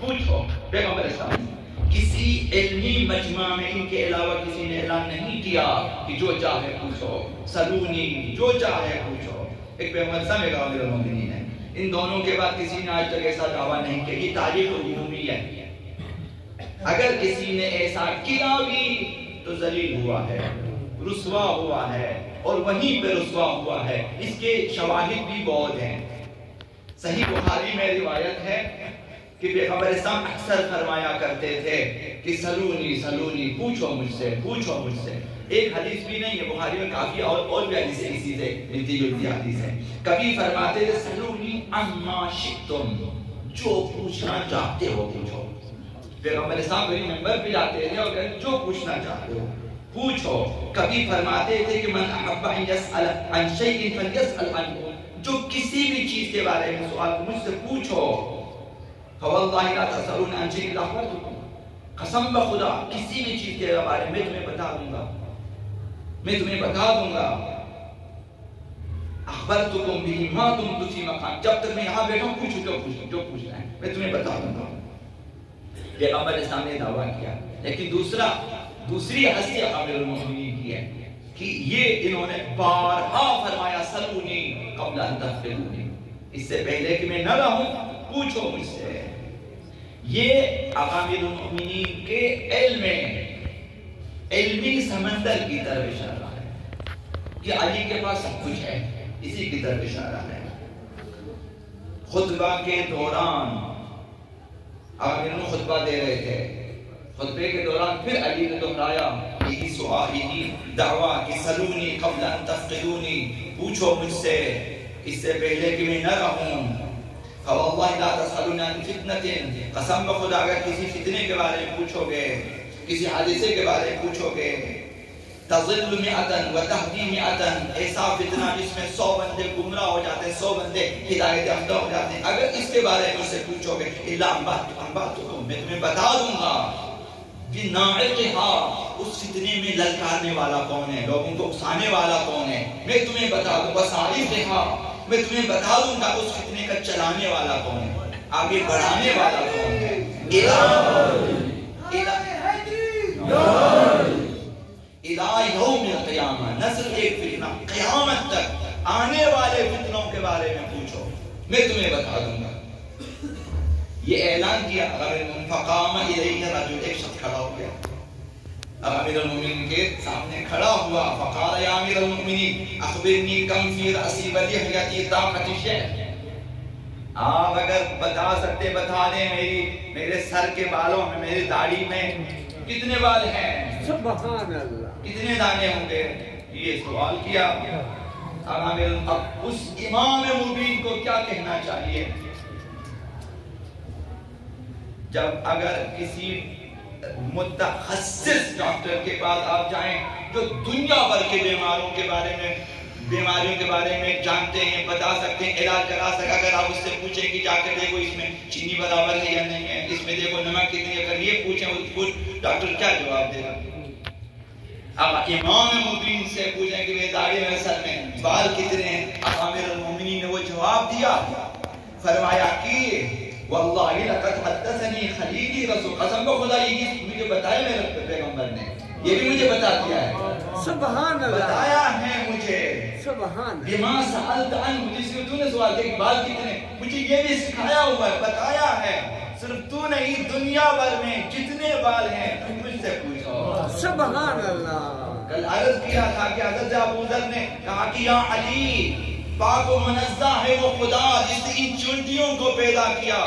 پوچھو پیغمبر اسلام کسی علمی مجمع میں ان کے علاوہ کسی نے اعلان نہیں کیا کہ جو چاہے پوچھو، سلونی جو چاہے پوچھو۔ ایک پیغمبر اسلام ایک امیر المومنین ہے، ان دونوں کے بعد کسی نے آج تک ایسا دعویٰ نہیں کیا۔ یہ تاریخ عمومی ہے، اگر کسی نے ایسا کیا بھی تو ذلیل ہوا ہے، رسوا ہوا ہے، اور وہیں پہ رسوا ہوا ہے۔ اس کے شواہد بھی بہت ہیں۔ صحیح بخاری میں روایت ہے کہ پیغمبر اسلام اکثر فرمایا کرتے تھے کہ سلونی سلونی، پوچھو مجھ سے، پوچھو مجھ سے۔ ایک حدیث بھی نہیں ہے، بخاری میں کافی اور بھی حدیثیں اسی سے ملتی جلتی حدیث ہے۔ کبھی فرماتے تھے سلونی اما شئتم، جو پوچھنا چاہتے ہو پوچھو۔ پیغمبر اسلام وہی نمبر پہ جاتے تھے اور کہتے جو پوچھنا چاہتے ہو پوچھو۔ کبھی فرماتے تھے کہ من احب ان يسأل عن شيء فليسأل عنه، جو کسی بھی چیز کے بارے میں سوال مجھ سے پوچھو۔ فواللہ لا تسألون عن شيء الا اخبرتكم، قسم بخدا کسی بھی چیز کے بارے میں تمہیں بتا دوں گا، میں تمہیں بتا دوں گا۔ اخبرتكم به ما دمت في مكان، جب تک میں یہاں بیٹھا ہوں پوچھو جو پوچھنا ہے میں تمہیں بتا دوں گا۔ پیغمبر اسلام نے دعویٰ کیا، لیکن دوسری ہستی امیر المومنین کی ہے کہ یہ انہوں نے بارہا فرمایا سلونی قبل ان تفقدونی، اس سے پہلے کہ میں نہ رہوں پوچھو مجھ سے۔ یہ امیر المومنین کے علمی سمندر کی طرف اشارہ ہے کہ علی کے پاس سب کچھ ہے، اسی کی طرف اشارہ ہے۔ خطبہ کے دوران امیر نے خطبہ دے رہے تھے، خطبے کے دوران پھر علی نے دہرایا یہی سوال، یہی دعویٰ کہ سلونی قبل ان تفقدونی، پوچھو مجھ سے اس سے پہلے کہ میں نہ رہوں۔ فواللہ لا تسألون عن فتنة، قسم بخدا اگر کسی فتنے کے بارے میں پوچھو گے، کسی حادثے کے بارے میں پوچھو گے، تضل مئتا وتہدی مئتا، ایسا فتنہ جس میں 100 بندے گمراہ ہو جاتے ہیں، 100 بندے ہدایت یافتہ ہو جاتے ہیں، اگر اس کے بارے میں مجھ سے پوچھو گے الا انبأتکم، میں تمہیں بتا دوں گا کہ ناعقھا، اس فتنے میں للکارنے والا کون ہے، لوگوں کو اکسانے والا کون ہے، میں تمہیں بتا دوں گا۔ صالحھا، میں تمہیں بتا دوں گا اس فتنے کا چلانے والا کون ہے، آگے بڑھانے والا کون ہے۔ الہ یوم القیامہ، نہ صرف ایک فتنہ، قیامت تک آنے والے فتنوں کے بارے میں پوچھو، میں تمہیں بتا دوں گا۔ یہ اعلان کیا فقام الیہ رجل، ایک شخص کھڑا ہو گیا امیر المومنین کے سامنے کھڑا ہوا، فقال یا امیر المومنین اخبرنی کم فی رأسی ولحیتی طاقت الشیء، آپ اگر بتا سکتے بتا دیں میرے سر کے بالوں میں، میری داڑھی میں کتنے بال ہیں، سبحان اللہ، کتنے دانے ہوں گے۔ یہ سوال کیا۔ اب اس امام مبین کو کیا کہنا چاہیے جب اگر کسی متخصص ڈاکٹر کے پاس آپ جائیں جو دنیا بھر کے بیماریوں کے بارے میں جانتے ہیں، بتا سکتے ہیں، علاج کرا سکتے، اگر آپ اس سے پوچھیں کہ جا کر دیکھو اس میں چینی برابر ہے یا نہیں ہے، اس میں دیکھو نمک کتنی ہے، اگر یہ پوچھیں اس ڈاکٹر کیا جواب دے گا؟ اب امام مبین سے پوچھیں کہ میری داڑھی میں سر میں بال کتنے ہیں، اب امیر المومنین نے وہ جواب دیا، فرمایا کہ واللہ لقد حدثنی خلیلی رسول، قسم بخدا یہ مجھے بتایا میرے پیغمبر نے، یہ بھی مجھے بتا دیا ہے، سبحان اللہ، بتایا ہے مجھے، سبحان اللہ، بما سألت عنہ، جس کو تو نے سوال کیا کہ بال کتنے، مجھے یہ بھی سکھایا ہوا ہے، بتایا ہے، صرف تو نہیں دنیا بھر میں جتنے بال ہیں تم مجھ سے پوچھو۔ سبحان اللہ۔ کل عرض کیا تھا کہ حضرت ابو ذر نے کہا کہ یا علی، پاک و منزہ ہے وہ خدا جس نے ان چونٹیوں کو پیدا کیا،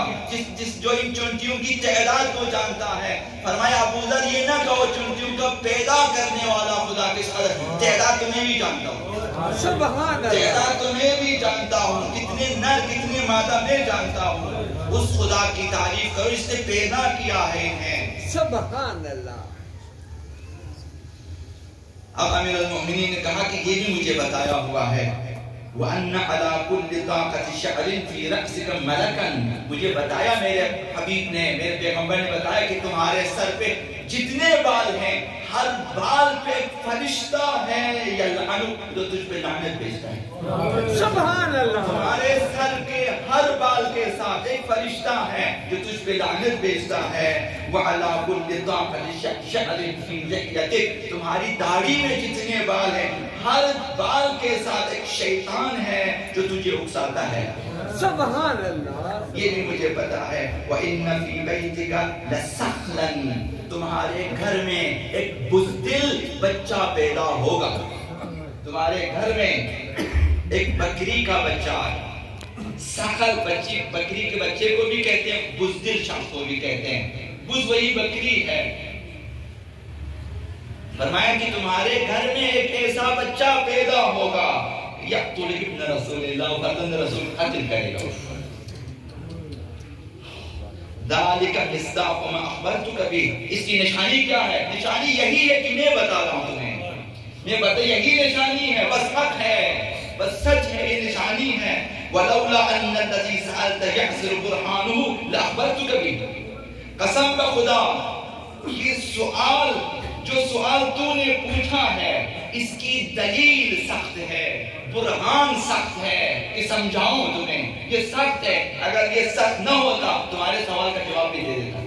جو ان چونٹیوں کی تعداد کو جانتا ہے۔ فرمایا ابو ذر یہ نہ کہو چونٹیوں کو پیدا کرنے والا خدا کس قدر، تعداد تو میں بھی جانتا ہوں، سبحان اللہ، تعداد تو میں بھی جانتا ہوں، کتنے نر کتنے مادہ میں جانتا ہوں، اس خدا کی تعریف کرو اس نے پیدا کیا ہے انہیں۔ سبحان اللہ۔ اب امیر المومنین نے کہا کہ یہ بھی مجھے بتایا ہوا ہے، وَأَنَّ عَلَىٰ كُلِّ طَاقَةِ شَعْرٍ فِي رَأْسِكَ مَلَكًا، مجھے بتایا میرے حبیب نے، میرے پیغمبر نے بتایا کہ تمہارے سر پہ جتنے بال ہیں ہر بال پہ ایک فرشتہ ہے یلعنک جو تجھ پہ لعنت بھیجتا ہے. سبحان اللہ. تمہارے سر کے ہر بال کے ساتھ ایک فرشتہ ہے جو تجھ پہ لعنت بھیجتا ہے. وَعَلَىٰ كُلِّ طَاقَةٍ شَعْرٍ فِي لِحْيَتِكَ تمہاری داڑھی میں جتنے بال ہیں ہر بال کے ساتھ ایک شیطان ہے جو تجھے اکساتا ہے. سبحان اللہ. یہ بھی مجھے پتا ہے. وَإِنَّ فِي بَيْتِكَ لَسَخْلًا تمہارے گھر میں ایک بزدل بچہ پیدا ہوگا. تمہارے گھر میں ایک بکری کا بچہ ہے. سخل بکری کے بچے کو بھی کہتے ہیں, بزدل شخص کو بھی کہتے ہیں. بز وہی بکری ہے. فرمایا کہ تمہارے گھر میں ایک ایسا بچہ پیدا ہوگا یقتل ابن رسول اللہ, فرزند رسول قتل کرے گا. ذالک مصداق ما اخبرتک بہ اس کی نشانی کیا ہے؟ نشانی یہی ہے کہ میں بتا رہا ہوں تمہیں. میں بتا یہی نشانی ہے, بس حق ہے, بس سچ ہے, یہ نشانی ہے. ولولا ان الذی سألت یحصر برہانہ لاخبرتک بہ قسم بخدا یہ سوال جو سوال تو نے پوچھا ہے اس کی دلیل سخت ہے, برہان سخت ہے کہ سمجھاؤں تمہیں. یہ سخت ہے, اگر یہ سخت نہ ہوتا تمہارے سوال کا جواب بھی دے دیتا.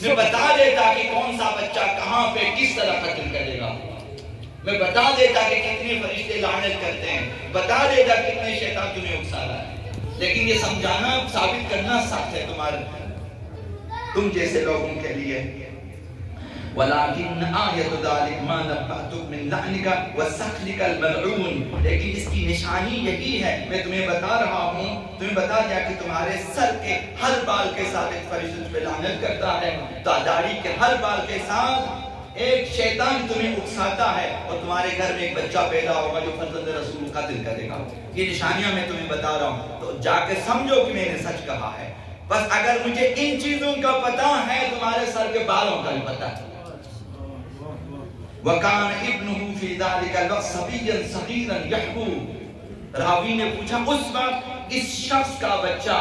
میں بتا دیتا کہ کون سا بچہ کہاں پہ کس طرح قتل کرے گا. میں بتا دیتا کہ کتنے فرشتے لعنت کرتے ہیں, بتا دیتا کتنے شیطان تمہیں اکسا رہا ہے. لیکن یہ سمجھانا ثابت کرنا سخت ہے تم جیسے لوگوں کے لیے. وَلَكِنَّ آيَةُ ذَلِكَ مَا نَبَّأْتُكَ مِنْ لَعْنِكَ وَسَخْلِكَ الْمَلْعُونِ لیکن اس کی نشانی یہی ہے, میں تمہیں بتا رہا ہوں, تمہیں بتا دیا کہ تمہارے سر کے ہر بال کے ساتھ ایک فرشتہ پہ لعنت کرتا ہے, داڑھی کے ہر بال کے ساتھ ایک شیطان تمہیں اکساتا ہے, اور تمہارے گھر میں ایک بچہ پیدا ہوگا جو فرزند رسول قتل کرے گا. یہ نشانیاں میں تمہیں بتا رہا ہوں, تو جا کے سمجھو کہ میں نے سچ کہا ہے. بس اگر مجھے ان چیزوں کا پتا ہے تمہارے سر کے بالوں کا بھی پتا ہے. وَكَانَ ابْنُهُ فِي ذَلِكَ الْوَقْتِ صَبِيًّا صَغِيرًا يَحْبُو راوی نے پوچھا اس وقت اس شخص کا بچہ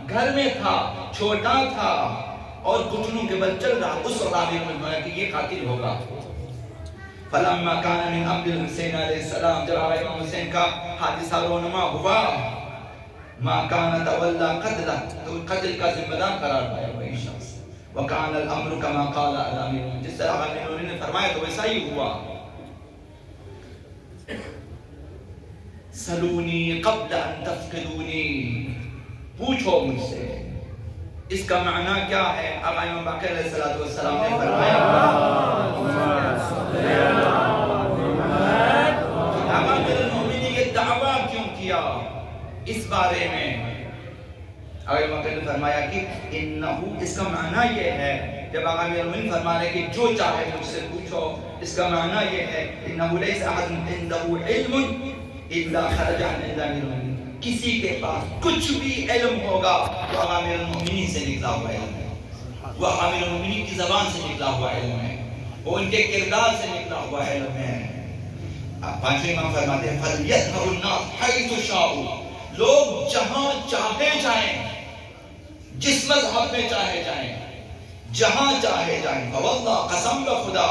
گھر میں تھا, چھوٹا تھا اور گھٹنوں کے بل چل رہا. اس وقت راوی نے فرمایا کہ یہ قاتل ہوگا. فَلَمَّا كَانَ مِنْ أَمْرِ الْحُسَيْنِ عَلَيْهِ السَّلَامِ جب امام حسین کا حادثہ رونما ہوا, مَا كَانَ تَوَلَّا قَتْلَهُ تو قتل کا ذمہ دار قرار پایا وہی شخص. وَكَانَ الْأَمْرُ كَمَا قَالَ الْأَمِيرُ جس طرح امیر نے فرمایا تو ویسا ہی ہوا. سَلُونِي قَبْلَ أَن تَفْقِدُونِي پوچھو مجھ سے. اس کا معنی کیا ہے؟ آقا امام باقر علیہ السلام نے فرمایا آقا امیر المومنین نے یہ دعویٰ کیوں کیا اس بارے میں؟ آقا امام باقر نے فرمایا کہ انہو اس کا معنی یہ ہے, جب آقا امیر المومنین فرمانے کہ جو چاہے مجھ سے پوچھو, اس کا معنی یہ ہے انہو لیس احد عندہو علم الا خرج عن امیر المومنین کسی کے پاس کچھ بھی علم ہوگا وہ امیر المومنین سے نکلا ہوا علم ہے, وہ امیر المومنین کی زبان سے نکلا ہوا علم ہے, وہ ان کے کردار سے نکلا ہوا علم ہے. پانچویں امام فرماتے ہیں فَلْيَذْهَبُ النَّاسُ حَيْثُ شَاءُوا لوگ جہاں چاہے جائیں, جس مذہب میں چاہے جائیں, جہاں چاہے جائیں. فواللہ قسم بخدا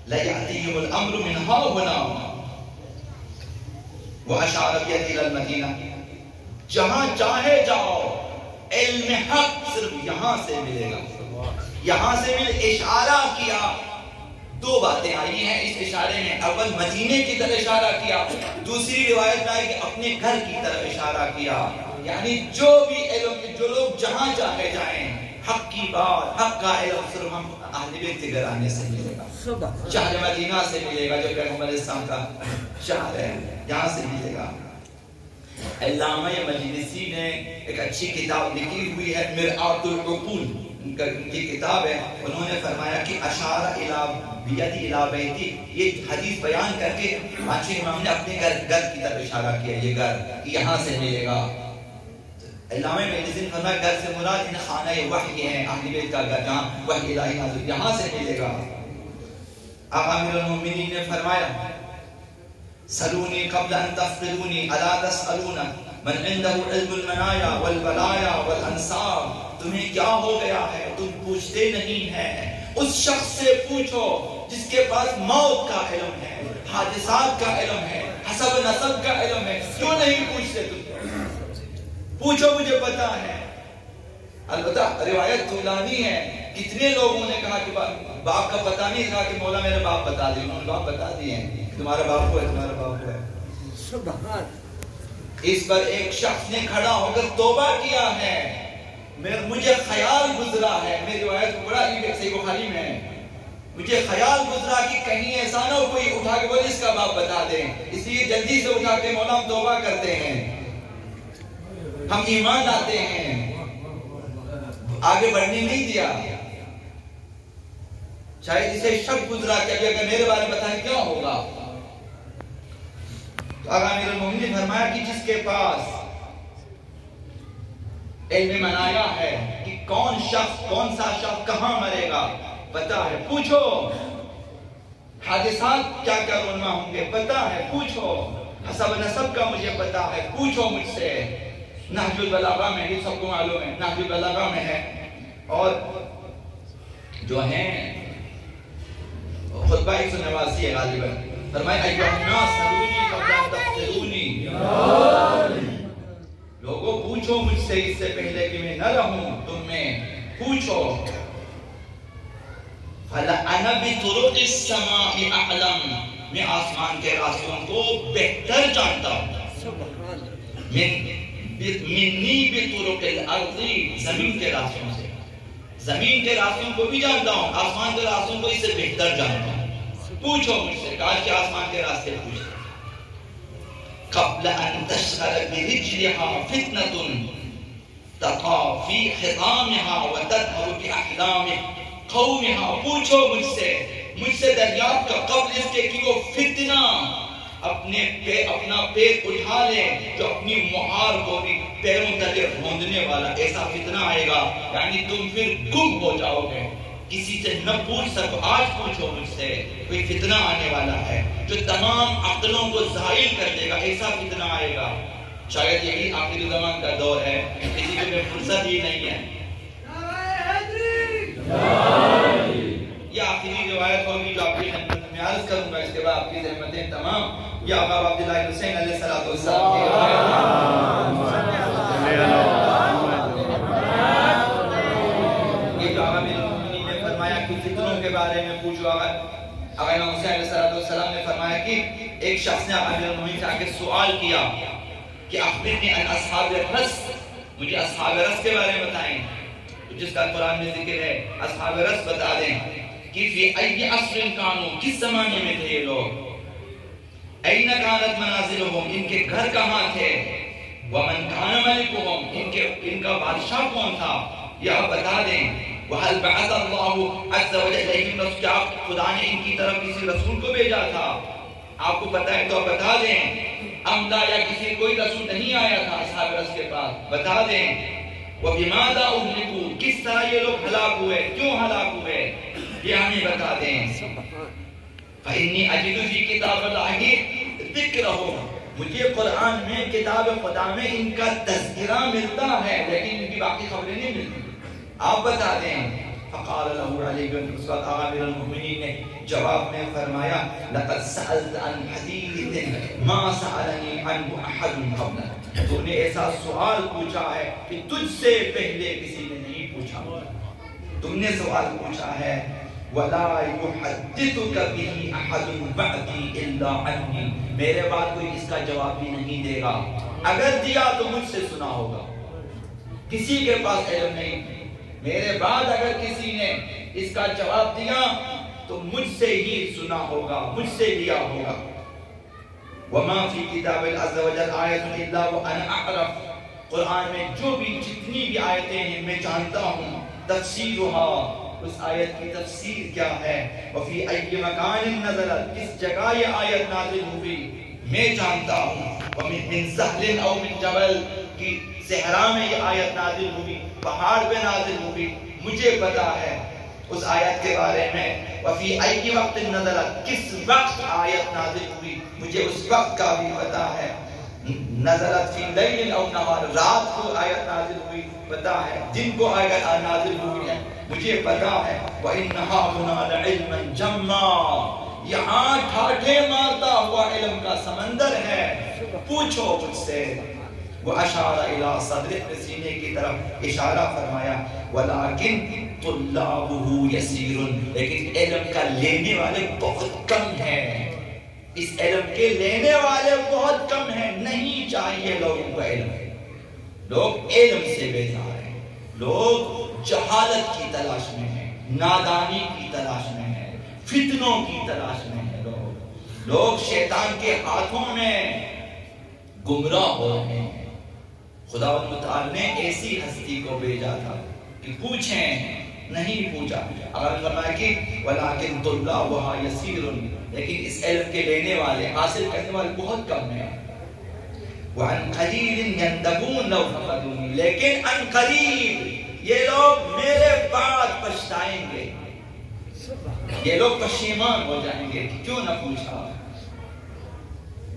لَيَأْتِيهِمُ الْأَمْرُ مِنْ هَا هُنَا وَأَشَارَ بِيَدِهِ إِلَى الْمَدِينَةِ جہاں چاہے جاؤ علم حق صرف یہاں سے ملے گا. یہاں سے اشارہ کیا, دو باتیں آئی ہیں اس اشارے میں. اول مدینے کی طرف اشارہ کیا, دوسری روایت میں آئی کہ اپنے گھر کی طرف اشارہ کیا. یعنی جو بھی علم, جو لوگ جہاں چاہے جائیں, حق کی بات, حق کا علم صرف ہم اہل بیت کے گھر آنے سے ملے گا. شہر مدینہ سے ملے گا جو پیغمبر اسلام کا شہر ہے, یہاں سے ملے گا. علامہ مجلسی نے ایک اچھی کتاب لکھی ہوئی ہے مرآت العقول, ان کی کتاب ہے. انہوں نے فرمایا کہ اشارہ بیدی الی بیتی, یہ حدیث بیان کر کے پانچویں امام نے اپنے گھر کی طرف اشارہ کیا, یہ گھر یہاں سے ملے گا. علامہ مجلسی نے فرمایا گھر سے مراد ان خانہ وحی ہیں, اہل بیت کا گھر جہاں وحی الہی نازل, یہاں سے ملے گا. آقا امیر المومنین نے فرمایا سلونی قبل ان تفقدونی الا تسألون من عنده علم المنایا والبلایا والانصاب تمہیں کیا ہو گیا ہے, تم پوچھتے نہیں ہیں اس شخص سے پوچھو جس کے پاس موت کا علم ہے، حادثات کا علم ہے، حسب نسب کا علم ہے. کیوں نہیں پوچھتے تم؟ پوچھو، مجھے پتا ہے. البتہ روایت طولانی ہے، کتنے لوگوں نے کہا کہ باپ کا پتہ نہیں تھا کہ مولا میرے باپ بتا دیں. انہوں نے باپ بتا دیے ہیں، تمہارا باپ کو ہے، تمہارا باپ کو ہے. سبحان. اس پر ایک شخص نے کھڑا ہو کر توبہ کیا ہے. مجھے خیال گزرا ہے، میری روایت کو بڑا صحیح بخاری میں ہے، مجھے خیال گزرا کہ کہیں ایسا نہ ہو کوئی اٹھا کے بولے اس کا باپ بتا دیں، اس لیے جلدی سے اٹھا کے مولا ہم توبہ کرتے ہیں، ہم ایمان لاتے ہیں. آگے بڑھنے نہیں دیا. شاید اسے شک گزرا کہ اگر میرے بارے میں بتائیں کیا ہوگا. تو آقا امیر المومنین نے فرمایا کہ جس کے پاس علم منایا ہے کہ کون سا شخص کہاں مرے گا پتا ہے، پوچھو. حادثات کیا کیا رونما ہوں گے پتا ہے، پوچھو. حسب نسب کا مجھے پتا ہے، پوچھو مجھ سے. نہج البلاغہ میں یہ سب کو معلوم ہے، نہج البلاغہ میں ہے. اور جو ہیں خطبہ 189 ہے غالباً، فرمائے ایھا الناس سلونی قبل ان تسألونی. لوگوں پوچھو مجھ سے اس سے پہلے کہ میں نہ رہوں تم میں، پوچھو. فَلَأَنَا بِطُرُقِ السَّمَاءِ أَعْلَمُ. میں آسمان کے راستوں کو بہتر جانتا ہوں. مِنِّي بِطُرُقِ الْأَرْضِ. زمین کے راستوں سے، زمین کے راستوں کو بھی جانتا ہوں، آسمان کے راستوں کو اس سے بہتر جانتا ہوں. پوچھو مجھ سے. کاش کہ آسمان کے راستے پوچھو. قبل ان تشغل برجلها فتنة تقع في حطامها وتدهر بأحلام قومها. پوچھو مجھ سے دریافت کا قبل اس کے کہ وہ فتنہ اپنا پیر اٹھا لے جو اپنی مہار کو بھی پیروں تلے رونڈنے والا ایسا فتنہ آئے گا، یعنی تم پھر گم ہو جاؤ گے، کسی سے نہ پوچھ سکو. آج پوچھو مجھ سے. کوئی فتنہ آنے والا ہے جو تمام عقلوں کو زائل کر دے گا، ایسا فتنہ آئے گا. شاید یہی آخری زمان کا دور ہے، کسی کو فرصت ہی نہیں ہے. یہ آخری روایت ہوگی جو آپ کی خدمت میں عرض کروں گا، اس کے بعد آپ کی زحمتیں تمام. یہ آقا عبداللہ حسین علیہ السلام کی یہ جو آقا امیر المومنین نے فرمایا کہ فتنوں کے بارے میں پوچھو. آقا امام حسین علیہ السلام نے فرمایا کہ ایک شخص نے آقا امیر المومنین سے آ کے سوال کیا کہ اخبرنی عن اصحاب الرس. مجھے اصحاب رس کے بارے میں بتائیں، جس کا قرآن میں ذکر ہے. اصحاب رس بتا دیں کہ فی ای عصر کانو، کس زمانے میں تھے یہ لوگ. این کانت منازلہم، ان کے گھر کہاں تھے. ومن کان ملکہم، ان کا بادشاہ کون تھا، یہ آپ بتا دیں. وَهَلْ بَعَثَ اللَّهُ عَزَّ وَجَلَّ إِلَيْهِمْ رَسُولًا، کیا خدا نے ان کی طرف کسی رسول کو بھیجا تھا. آپ کو پتہ ہے تو آپ بتا دیں. املا یا کسی کوئی رسول نہیں آیا تھا اصحاب رس کے پاس، بتا دیں. وَبِمَاذَا أُهْلِكُوا، کس طرح یہ لوگ ہلاک ہوئے، کیوں ہلاک ہوئے، یہ ہمیں بتا دیں. فَإِنِّي أَجِدُ فِي كِتَابِ اللَّهِ ذِكْرَهُمْ. مجھے قرآن میں کتاب خدا میں ان کا تذکرہ ملتا ہے، لیکن ان کی باقی خبریں نہیں ملتی. آپ بتا دیں. فقال له علی بن اس وقت آقا امیر المومنین نے جواب میں فرمایا لقد سألت عن حدیث ما سألنی عنہ احد قبلک. تو نے ایسا سوال پوچھا ہے کہ تجھ سے پہلے کسی نے نہیں پوچھا. تم نے سوال پوچھا ہے وَلَا يُحَدِّثُكَ بِهِ أَحَدٌ بَعْدِي إِلَّا عَنِّي. میرے بعد کوئی اس کا جواب بھی نہیں دے گا، اگر دیا تو مجھ سے سنا ہوگا. کسی کے پاس علم نہیں، میرے بعد اگر کسی نے اس کا جواب دیا تو مجھ سے ہی سنا ہوگا، مجھ سے لیا ہوگا. وَمَا فِي كِتَابِ الْعَزَّ وَجَلْ آیَةٌ إِلَّا وَأَنَا أَعْرَفُ. قرآن میں جو بھی جتنی بھی آیتیں ہیں میں جانتا ہوں. تفسیرها، اس آیت کی تفسیر کیا ہے. وفی ای مکان نزلت، کس جگہ یہ آیت نازل ہوئی میں جانتا ہوں. ومن سہل او من جبل، کی صحرا میں یہ آیت نازل ہوئی، پہاڑ پہ نازل ہوئی، مجھے پتا ہے اس آیت کے بارے میں. وفی ای وقت نزلت، کس وقت آیت نازل ہوئی مجھے اس وقت کا بھی پتا ہے. نزلت فی لیل او نہار، رات کو آیت نازل ہوئی پتا ہے، دن کو آیت نازل ہوئی ہے مجھے پتا ہے وَإِنَّهَا هُنَا لَعِلْمًا جَمًّا، یہاں ٹھاٹھے مارتا ہوا علم کا سمندر ہے، پوچھو مجھ سے۔ وَأَشَارَ إِلَىٰ صَدْرِهِ، سینے کی طرف اشارہ فرمایا، وَلَٰكِن طُلَّابُهُ يَسِيرٌ، لیکن علم کا لینے والے بہت کم ہیں، اس علم کے لینے والے بہت کم ہیں، نہیں چاہیے لوگوں کو علم۔ لوگ علم سے بیزار ہیں، لوگ جہالت کی تلاش میں ہیں، نادانی کی تلاش میں ہیں، فتنوں کی تلاش میں ہیں، لوگ شیطان کے ہاتھوں میں گمراہ ہو رہے ہیں۔ خداوند متعال نے ایسی ہستی کو بھیجا تھا کہ پوچھیں، نہیں پوچھا۔ اگر فرمایا کہ وَلَٰكِن طُلَّابُهَا يَسِيرٌ، لیکن اس علم کے لینے والے، حاصل کرنے والے بہت کم ہیں۔ وَعَنْ قَلِيلٍ يَنْدَبُونَ لَوْ فَقَدُونِي، لیکن عن قریب یہ لوگ میرے بعد پچھتائیں گے، یہ لوگ پشیمان ہو جائیں گے کہ کیوں نہ پوچھا،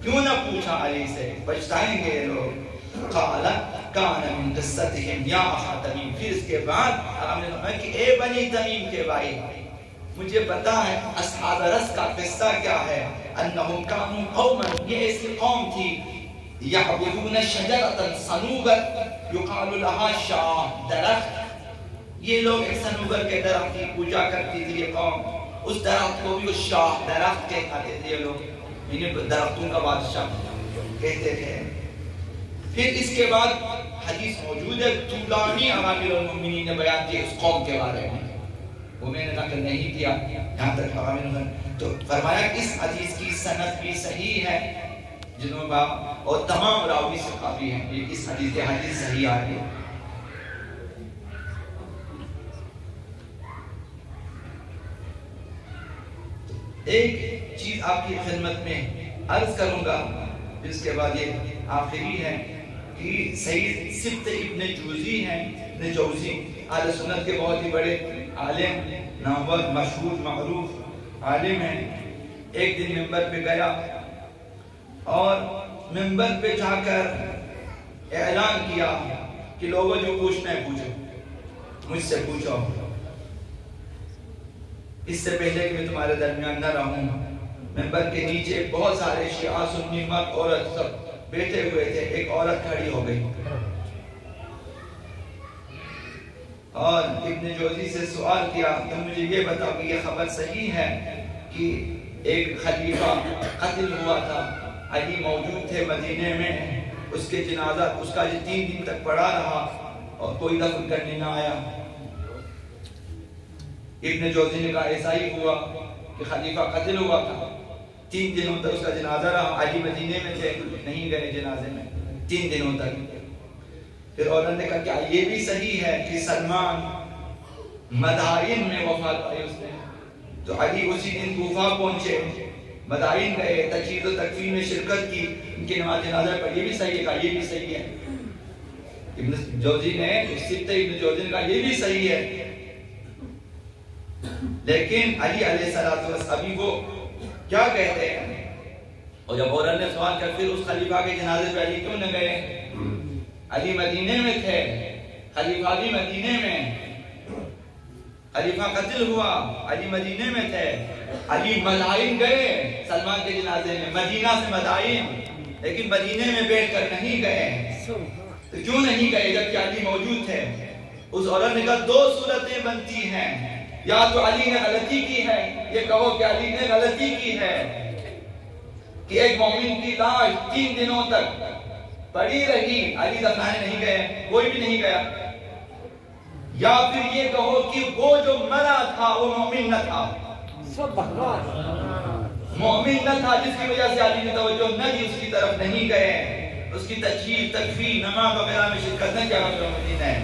کیوں نہ پوچھا علی سے، پچھتائیں گے یہ لوگ۔ قال کان من قصتهم یا اخا تمیم، پھر اس کے بعد ہم نے کہا کہ اے بنی تمیم کے بھائی، مجھے پتا ہے اصحاب رس کا قصہ کیا ہے۔ انہم کانوا قوما، یہ ایسی قوم تھی، یعبدون شجرۃ صنوبر یقال لها شاہ، درخت، یہ لوگ ایک صنوبر کے درخت کی پوجا کرتی تھی یہ قوم، اس درخت کو بھی وہ شاہ درخت کہتے تھے یہ لوگ، یعنی درختوں کا بادشاہ کہتے تھے۔ پھر اس کے بعد حدیث موجود ہے، طولانی امیر المؤمنین نے بیان کیا اس قوم کے بارے میں، وہ میں نے نقل نہیں کیا یہاں تک تو فرمایا کہ اس حدیث کی سند بھی صحیح ہے، جنہوں کا اور تمام راوی سے کافی ہیں، اس حدیث کے حدیث صحیح آئی ہے۔ ایک چیز آپ کی خدمت میں عرض کروں گا، جس کے بعد یہ آخری ہے کہ سید سبت ابن جوزی ہیں، ابن جوزی اہل سنت کے بہت ہی بڑے عالم، نامور، مشہور، معروف عالم ہیں۔ ایک دن منبر پہ گیا اور منبر پہ جا کر اعلان کیا کہ لوگوں جو پوچھنا ہے پوچھو، مجھ سے پوچھو، اس سے پہلے کہ میں تمہارے درمیان نہ رہوں۔ منبر کے نیچے بہت سارے شیعہ، سنی، مرد، عورت سب بیٹھے ہوئے تھے، ایک عورت کھڑی ہو گئی اور ابن جوزی سے سوال کیا، تم مجھے یہ بتاؤ کہ یہ خبر صحیح ہے کہ ایک خلیفہ قتل ہوا تھا، علی موجود تھے مدینے میں، اس کے جنازہ اس کا 3 دن تک پڑا رہا اور کوئی دفن کرنے نہ آیا۔ ابن جوزی نے کہا ایسا ہی ہوا کہ خلیفہ قتل ہوا تھا، 3 دنوں تک اس کا جنازہ رہا، علی مدینے میں تھے، نہیں گئے جنازے میں 3 دنوں تک۔ پھر عورت نے کہا کیا یہ بھی صحیح ہے کہ سلمان مدائن میں وفات پائی اس نے؟ تو علی اسی دن کوفہ پہنچے، مدائن گئے، تجہیز و تکفین میں شرکت کی، ان کے نماز جنازہ پر یہ بھی صحیح ہے، کہا یہ بھی صحیح ہے۔ ابن جوزی نے، سبت ابن جوزی نے کہا یہ بھی صحیح ہے، لیکن علی علیہ السلام ابھی وہ کیا کہتے ہیں؟ اور جب عورت نے سوال کیا پھر اس خلیفہ کے جنازے پہ علی کیوں نہ گئے؟ علی مدینے میں تھے، خلیفہ بھی مدینے میں، خلیفہ قتل ہوا، علی مدینے میں تھے، علی مدائن گئے سلمان کے جنازے میں، مدینہ سے مدائن، لیکن مدینے میں بیٹھ کر نہیں گئے۔ تو کیوں نہیں گئے جبکہ علی موجود تھے؟ اس عورت نے کہا 2 صورتیں بنتی ہیں، یا تو علی نے غلطی کی ہے، یہ کہو کہ علی نے غلطی کی ہے کہ ایک مومن کی لاش 3 دنوں تک پڑی رہی، علی دفنانے نہیں گئے، کوئی بھی نہیں گیا، یا پھر یہ کہو کہ وہ جو مرا تھا وہ مومن نہ تھا، مومن نہ تھا، جس کی وجہ سے علی نے توجہ نہ دی، اس کی طرف نہیں گئے، اس کی تجہیز، تکفین، نماز وغیرہ میں شرکت نہ کیا مدینہ ہے۔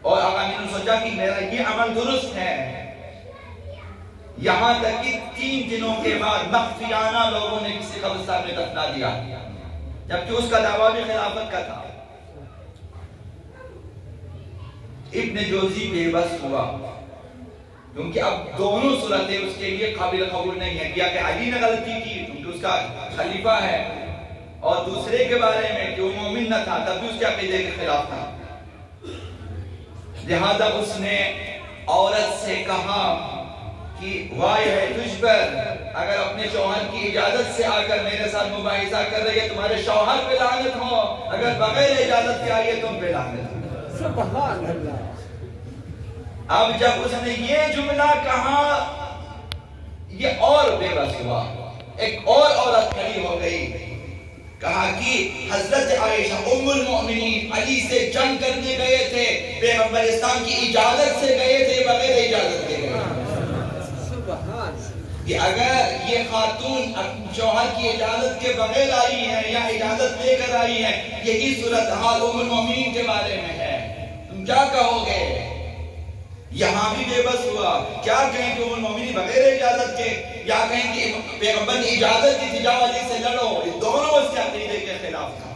اور آقا نے سوچا کہ میرا یہ عمل درست ہے، یہاں تک کہ 3 دنوں کے بعد مخفیانہ لوگوں نے کسی قبرستان میں دفنا دیا، جبکہ اس کا دعویٰ بھی خلافت کا تھا۔ ابن جوزی بے بس ہوا، کیونکہ اب دونوں صورتیں اس کے لیے قابل قبول نہیں ہیں، یا کہ علی نے غلطی کی کیونکہ اس کا خلیفہ ہے، اور دوسرے کے بارے میں کہ وہ مومن نہ تھا تب بھی اس کے عقیدے کے خلاف تھا۔ لہذا اس نے عورت سے کہا کہ وائے ہے تجھ پر، اگر اپنے شوہر کی اجازت سے آ کر میرے ساتھ مباحثہ کر رہی ہے تمہارے شوہر پہ لعنت ہو، اگر بغیر اجازت کے آئی ہے تم پہ لعنت ہو۔ سبحان اللہ۔ اب جب اس نے یہ جملہ کہا یہ اور بے بس ہوا، ایک اور عورت کھڑی ہو گئی، کہا کہ حضرت عائشہ ام المؤمنین علی سے جنگ کرنے گئے تھے، پیغمبر اسلام کی اجازت سے گئے تھے، بغیر اجازت کے گئے، کہ اگر یہ خاتون شوہر کی اجازت کے بغیر آئی ہے یا اجازت لے کر آئی ہے، یہی صورتحال ام المؤمنین کے بارے میں ہے، تم کیا کہو گے؟ یہاں بھی بے بس ہوا، کیا کہیں کہ ام المؤمنین بغیر اجازت کے، یا کہیں کہ پیغمبر نے اجازت دی تھی جاؤ علی سے لڑو، یہ دونوں اس کے عقیدے کے خلاف تھا۔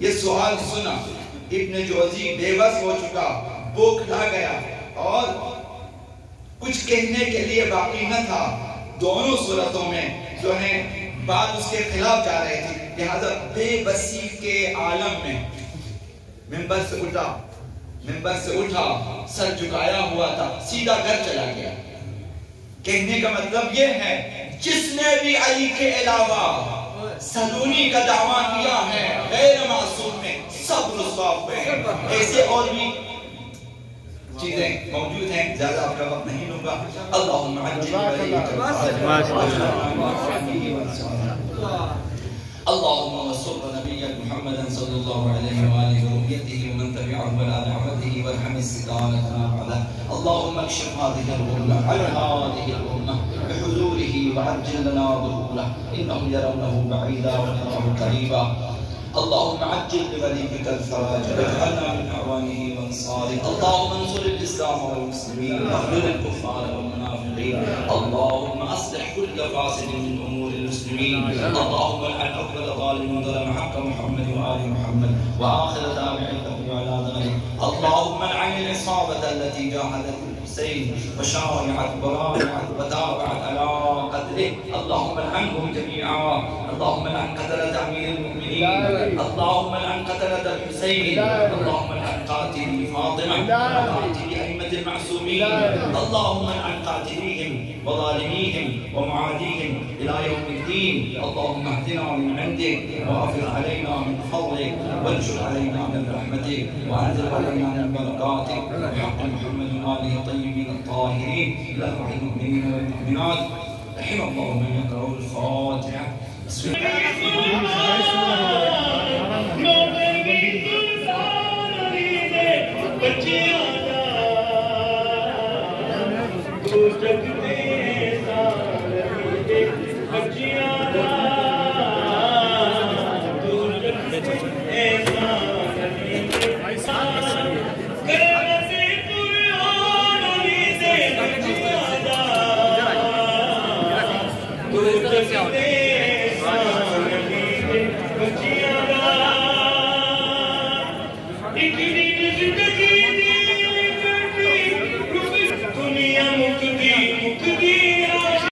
یہ سوال سنا ابن جوزی بے بس ہو چکا، بوکھلا گیا اور کچھ کہنے کے لیے باقی نہ تھا، دونوں صورتوں میں جو ہے بات اس کے خلاف جا رہی تھی، لہذا بے بسی کے عالم میں منبر سے اٹھا، سر جھکایا ہوا تھا، سیدھا گھر چلا گیا۔ کہنے کا مطلب یہ ہے جس نے بھی علی کے علاوہ سلونی کا دعویٰ کیا ہے غیر معصوم میں سب رسوا ہوئے ہیں۔ ایسے اور بھی چیزیں موجود ہیں، زیادہ آپ کا وقت نہیں لوں گا۔ اللہم عجل اللهم وصل نبيك محمد صلى الله عليه وآله ورؤيته ومن تبعه ولا دعوته وارحم استقامتنا على اللهم اكشف هذه الغمة عن هذه الأمة بحضوره وعجل لنا ظهوره إنهم يرونه بعيدا ونراه قريبا اللهم عجل بوليك الفرج واجعلنا من أعوانه وانصاره اللهم انصر الإسلام والمسلمين واخذل الكفار والمنافقين اللهم أصلح كل فاسد من أمور المسلمين اللهم العن أول ظالم ظلم حق محمد وآل محمد وآخر تابع له على ذلك اللهم العن العصابة التي جاهدت الحسين وشايعت ورايعت وتابعت على قتله اللهم العنهم جميعا اللهم العن قتلة أمير المؤمنين اللهم العن قتلة الحسين اللهم العن قاتل فاطمة وقاتل أئمة المعصومين اللهم العن قاتليهم وظالميهم ومعاديهم إلى يوم الدين اللهم اهدنا من عندك وأفض علينا من فضلك وانشر علينا من رحمتك وأنزل علينا من بركاتك بحق محمد وآله الطيبين الطاهرين إلى روح المؤمنين والمؤمنات رحم الله من يقرأ الفاتحة بسم Gracias.